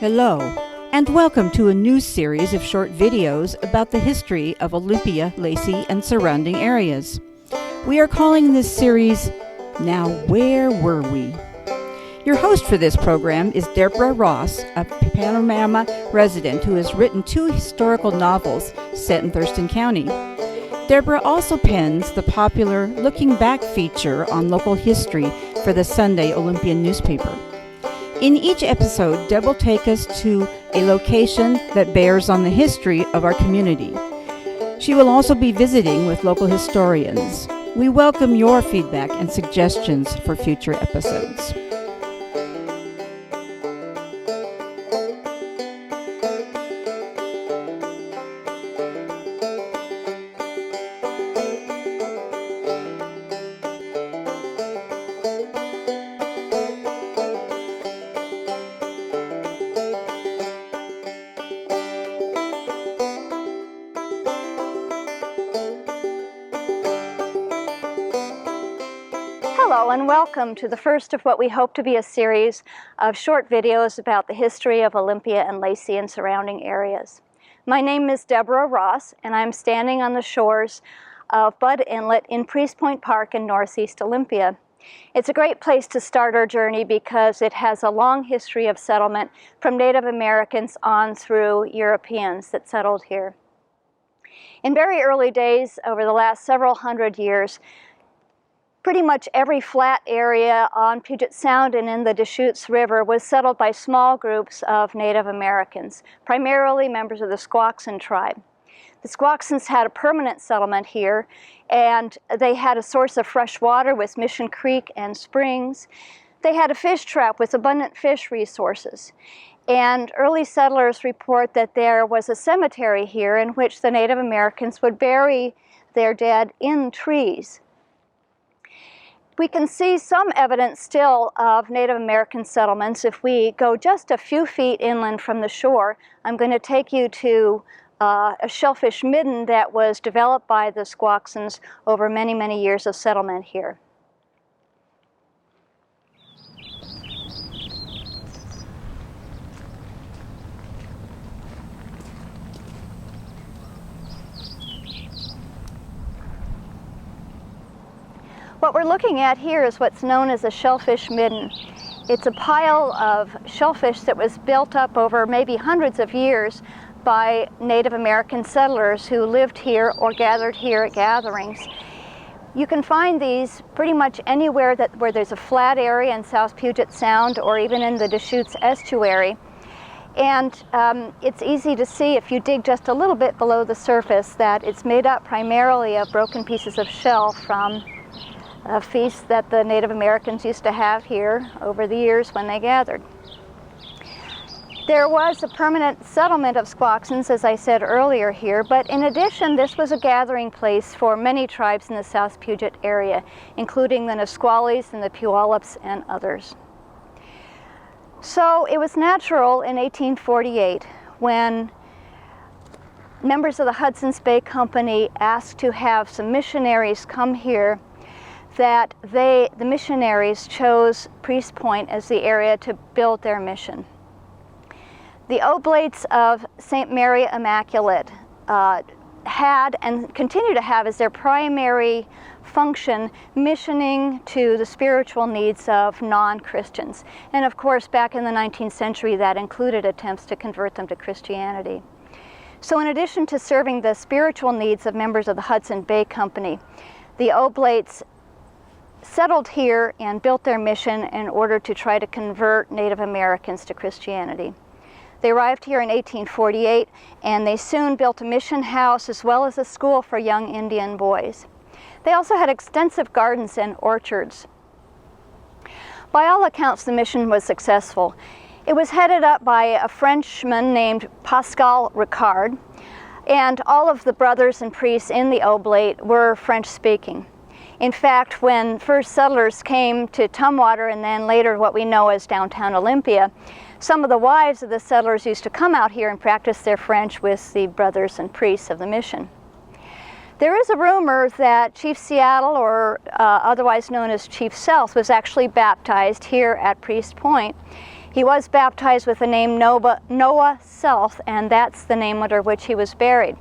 Hello, and welcome to a new series of short videos about the history of Olympia, Lacey, and surrounding areas. We are calling this series, Now Where Were We? Your host for this program is Deborah Ross, a Panorama resident who has written 2 historical novels set in Thurston County. Deborah also pens the popular Looking Back feature on local history for the Sunday Olympian newspaper. In each episode, Deb will take us to a location that bears on the history of our community. She will also be visiting with local historians. We welcome your feedback and suggestions for future episodes. Hello and welcome to the first of what we hope to be a series of short videos about the history of Olympia and Lacey and surrounding areas. My name is Deborah Ross and I'm standing on the shores of Budd Inlet in Priest Point Park in Northeast Olympia. It's a great place to start our journey because it has a long history of settlement from Native Americans on through Europeans that settled here. In very early days, over the last several hundred years, pretty much every flat area on Puget Sound and in the Deschutes River was settled by small groups of Native Americans, primarily members of the Squaxin tribe. The Squaxins had a permanent settlement here, and they had a source of fresh water with Mission Creek and springs. They had a fish trap with abundant fish resources. And early settlers report that there was a cemetery here in which the Native Americans would bury their dead in trees. We can see some evidence still of Native American settlements if we go just a few feet inland from the shore. I'm going to take you to a shellfish midden that was developed by the Squaxins over many, many years of settlement here. What we're looking at here is what's known as a shellfish midden. It's a pile of shellfish that was built up over maybe hundreds of years by Native American settlers who lived here or gathered here at gatherings. You can find these pretty much anywhere where there's a flat area in South Puget Sound or even in the Deschutes estuary. And it's easy to see if you dig just a little bit below the surface that it's made up primarily of broken pieces of shell from a feast that the Native Americans used to have here over the years when they gathered. There was a permanent settlement of Squaxins, as I said earlier here, but in addition, this was a gathering place for many tribes in the South Puget area, including the Nisquallies and the Puyallups and others. So it was natural in 1848 when members of the Hudson's Bay Company asked to have some missionaries come here that the missionaries chose Priest Point as the area to build their mission. The Oblates of St. Mary Immaculate had and continue to have as their primary function missioning to the spiritual needs of non-Christians. And of course, back in the 19th century, that included attempts to convert them to Christianity. So in addition to serving the spiritual needs of members of the Hudson Bay Company, the Oblates settled here and built their mission in order to try to convert Native Americans to Christianity. They arrived here in 1848 and they soon built a mission house as well as a school for young Indian boys. They also had extensive gardens and orchards. By all accounts, the mission was successful. It was headed up by a Frenchman named Pascal Ricard, and all of the brothers and priests in the Oblate were French-speaking. In fact, when first settlers came to Tumwater and then later what we know as downtown Olympia, some of the wives of the settlers used to come out here and practice their French with the brothers and priests of the mission. There is a rumor that Chief Seattle, or otherwise known as Chief South, was actually baptized here at Priest Point. He was baptized with the name Noah South, and that's the name under which he was buried.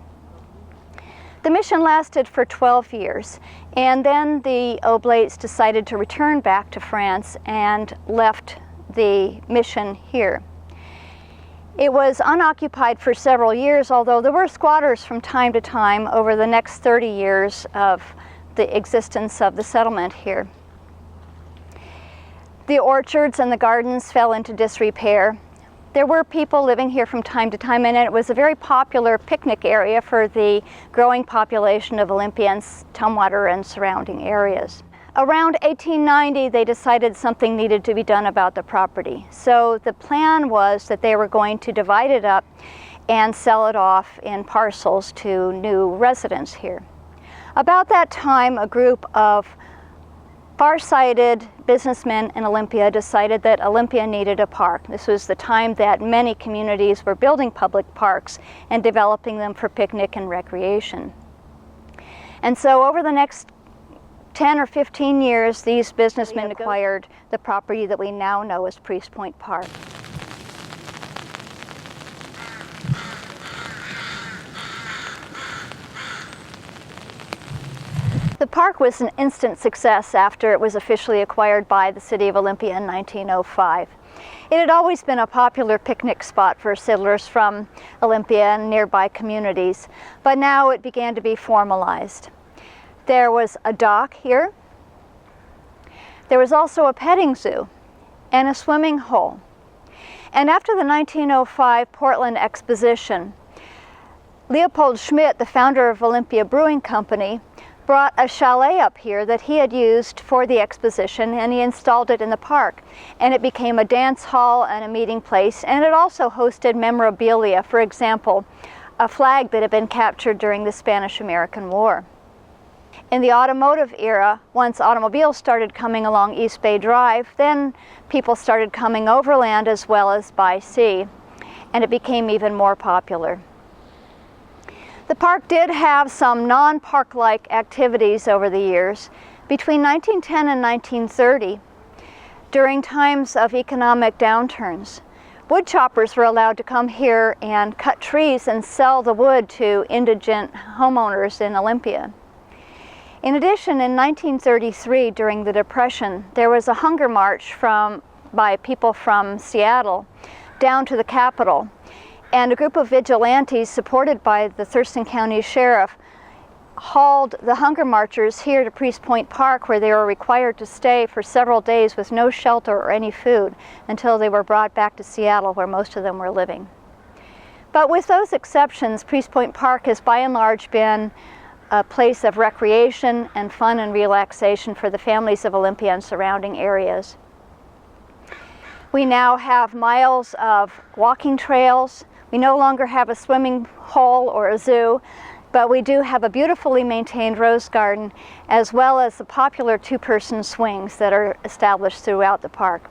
The mission lasted for 12 years, and then the Oblates decided to return back to France and left the mission here. It was unoccupied for several years, although there were squatters from time to time over the next 30 years of the existence of the settlement here. The orchards and the gardens fell into disrepair. There were people living here from time to time, and it was a very popular picnic area for the growing population of Olympia and Tumwater and surrounding areas. Around 1890, they decided something needed to be done about the property. So the plan was that they were going to divide it up and sell it off in parcels to new residents here. About that time, a group of far-sighted businessmen in Olympia decided that Olympia needed a park. This was the time that many communities were building public parks and developing them for picnic and recreation. And so over the next 10 or 15 years, these businessmen acquired the property that we now know as Priest Point Park. The park was an instant success after it was officially acquired by the city of Olympia in 1905. It had always been a popular picnic spot for settlers from Olympia and nearby communities, but now it began to be formalized. There was a dock here. There was also a petting zoo and a swimming hole. And after the 1905 Portland Exposition, Leopold Schmidt, the founder of Olympia Brewing Company, brought a chalet up here that he had used for the exposition, and he installed it in the park. And it became a dance hall and a meeting place, and it also hosted memorabilia, for example, a flag that had been captured during the Spanish-American War. In the automotive era, once automobiles started coming along East Bay Drive, then people started coming overland as well as by sea, and it became even more popular. The park did have some non-park-like activities over the years. Between 1910 and 1930, during times of economic downturns, wood choppers were allowed to come here and cut trees and sell the wood to indigent homeowners in Olympia. In addition, in 1933, during the Depression, there was a hunger march by people from Seattle down to the Capitol. And a group of vigilantes supported by the Thurston County Sheriff hauled the hunger marchers here to Priest Point Park, where they were required to stay for several days with no shelter or any food until they were brought back to Seattle, where most of them were living. But with those exceptions, Priest Point Park has by and large been a place of recreation and fun and relaxation for the families of Olympia and surrounding areas. We now have miles of walking trails. We no longer have a swimming hole or a zoo, but we do have a beautifully maintained rose garden, as well as the popular two-person swings that are established throughout the park.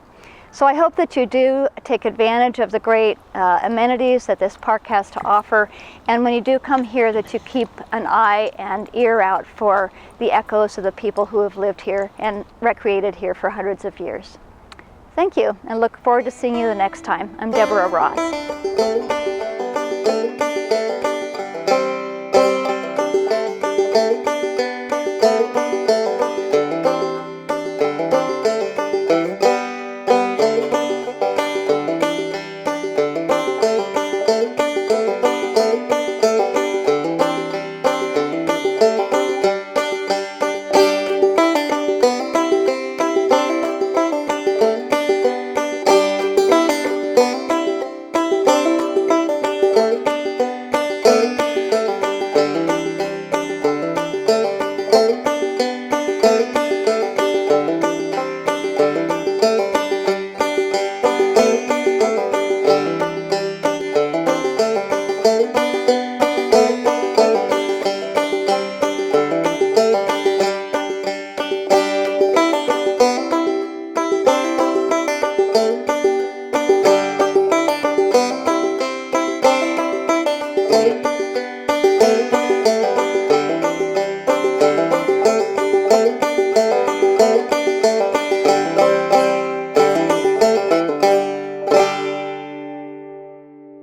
So I hope that you do take advantage of the great amenities that this park has to offer, and when you do come here, that you keep an eye and ear out for the echoes of the people who have lived here and recreated here for hundreds of years. Thank you, and look forward to seeing you the next time. I'm Deborah Ross.